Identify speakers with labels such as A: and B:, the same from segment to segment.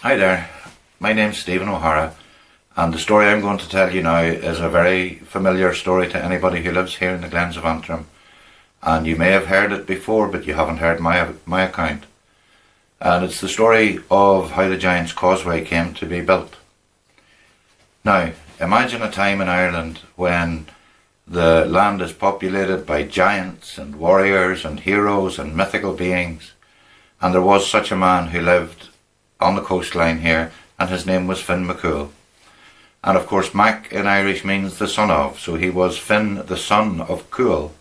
A: Hi there, my name's Stephen O'Hara, and the story I'm going to tell you now is a very familiar story to anybody who lives here in the Glens of Antrim, and you may have heard it before, but you haven't heard my account. And it's the story of how the Giant's Causeway came to be built. Now, imagine a time in Ireland when the land is populated by giants and warriors and heroes and mythical beings, and there was such a man who lived on the coastline here, and his name was Finn macCool. And of course Mac in Irish means the son of, so he was Finn the son of Cool,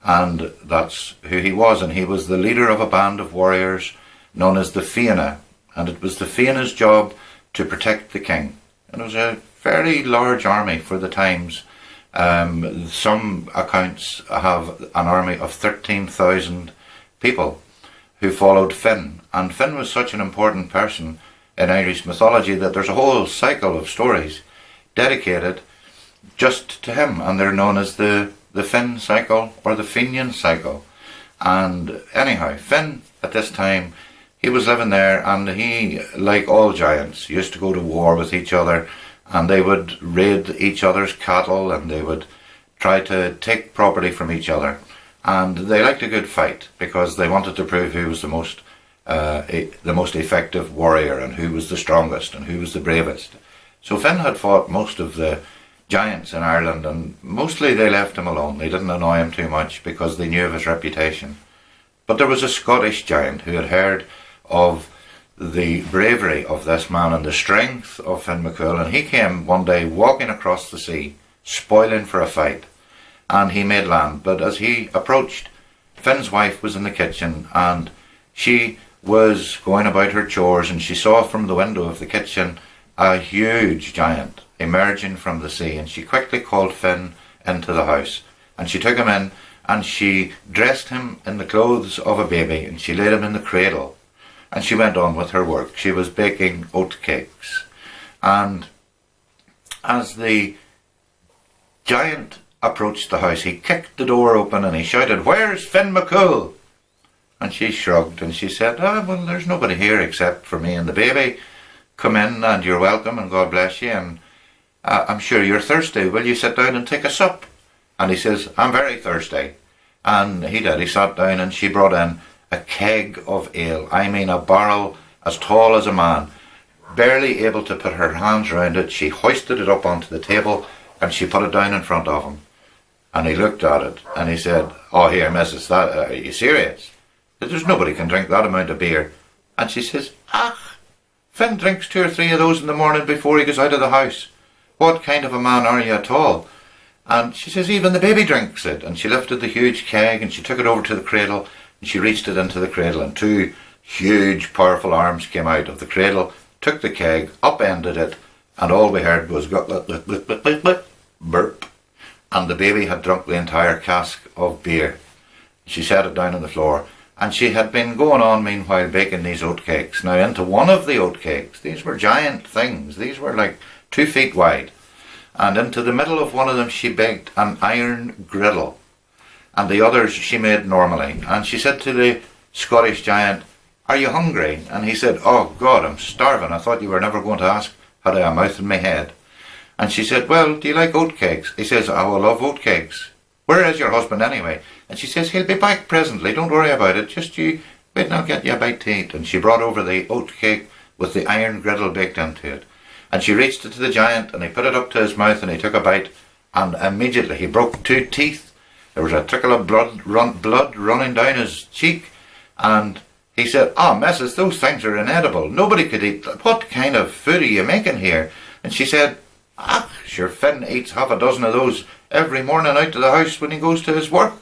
A: and that's who he was. And he was the leader of a band of warriors known as the Fianna, and it was the Fianna's job to protect the king. And it was a very large army for the times. Some accounts have an army of 13,000 people who followed Finn, and Finn was such an important person in Irish mythology that there's a whole cycle of stories dedicated just to him, and they're known as the Finn cycle or the Fenian cycle. And anyhow, Finn at this time, he was living there, and he, like all giants, used to go to war with each other, and they would raid each other's cattle, and they would try to take property from each other. And they liked a good fight because they wanted to prove who was the most effective warrior, and who was the strongest, and who was the bravest. So Finn had fought most of the giants in Ireland, and mostly they left him alone. They didn't annoy him too much because they knew of his reputation. But there was a Scottish giant who had heard of the bravery of this man and the strength of Finn macCool, and he came one day walking across the sea, spoiling for a fight. And he made land, but as he approached, Finn's wife was in the kitchen, and she was going about her chores, and she saw from the window of the kitchen a huge giant emerging from the sea, and she quickly called Finn into the house, and she took him in, and she dressed him in the clothes of a baby, and she laid him in the cradle, and she went on with her work. She was baking oat cakes, and as the giant approached the house, he kicked the door open and he shouted, "Where's Finn macCool?" And she shrugged and she said, well, there's nobody here except for me and the baby. Come in and you're welcome, and God bless you, and I'm sure you're thirsty. Will you sit down and take a sup?" And he says, "I'm very thirsty." And he did. He sat down, and she brought in a keg of ale. I mean, a barrel as tall as a man. Barely able to put her hands around it, she hoisted it up onto the table and she put it down in front of him. And he looked at it and he said, "Oh, here, missus, are you serious? There's nobody can drink that amount of beer." And she says, Finn drinks 2 or 3 of those in the morning before he goes out of the house. What kind of a man are you at all? And she says, "Even the baby drinks it." And she lifted the huge keg and she took it over to the cradle, and she reached it into the cradle, and 2 huge powerful arms came out of the cradle, took the keg, upended it, and all we heard was burp. And the baby had drunk the entire cask of beer. She set it down on the floor, and she had been going on meanwhile baking these oat cakes. Now, into one of the oat cakes, these were giant things, these were like 2 feet wide, and into the middle of one of them she baked an iron griddle, and the others she made normally. And she said to the Scottish giant, "Are you hungry?" And he said, "Oh God, I'm starving. I thought you were never going to ask, had I a mouth in my head." And she said, "Well, do you like oat cakes?" He says, "I will love oat cakes. Where is your husband anyway?" And she says, "He'll be back presently, don't worry about it, just you wait and I'll get you a bite to eat." And she brought over the oat cake with the iron griddle baked into it, and she reached it to the giant, and he put it up to his mouth, and he took a bite, and immediately he broke 2 teeth. There was a trickle of blood running down his cheek, and he said, "Missus, those things are inedible. Nobody could eat. What kind of food are you making here?" And she said, Sure, Finn eats half a dozen of those every morning out to the house when he goes to his work."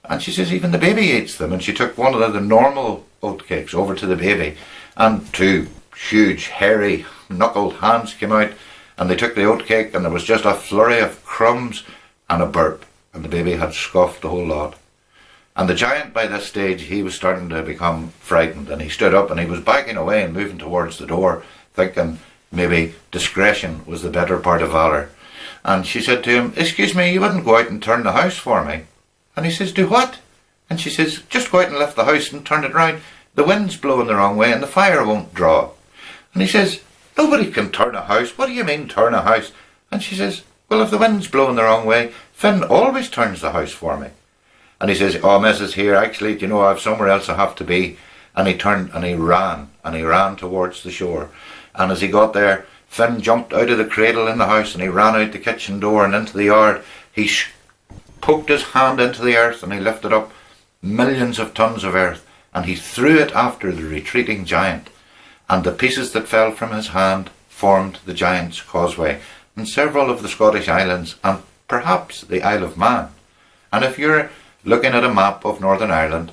A: And she says, "Even the baby eats them." And she took one of the normal oat cakes over to the baby, and 2 huge, hairy, knuckled hands came out, and they took the oat cake, and there was just a flurry of crumbs and a burp, and the baby had scoffed the whole lot. And the giant, by this stage, he was starting to become frightened, and he stood up and he was backing away and moving towards the door, thinking maybe discretion was the better part of valour. And she said to him, "Excuse me, you wouldn't go out and turn the house for me?" And he says, "Do what?" And she says, "Just go out and lift the house and turn it round. The wind's blowing the wrong way and the fire won't draw." And he says, nobody can turn a house. What do you mean turn a house? And she says, well, if the wind's blowing the wrong way, Finn always turns the house for me. And he says, oh, Mrs. Here, actually, do you know, I've somewhere else I have to be. And he turned and he ran towards the shore. And as he got there, Finn jumped out of the cradle in the house and he ran out the kitchen door and into the yard. He poked his hand into the earth and he lifted up millions of tons of earth and he threw it after the retreating giant. And the pieces that fell from his hand formed the Giant's Causeway in several of the Scottish islands and perhaps the Isle of Man. And if you're looking at a map of Northern Ireland,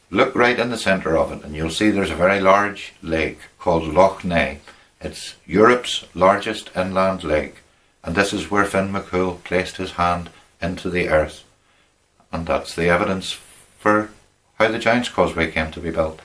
A: look right in the centre of it and you'll see there's a very large lake called Loch Ness. It's Europe's largest inland lake, and this is where Finn macCool placed his hand into the earth. And that's the evidence for how the Giant's Causeway came to be built.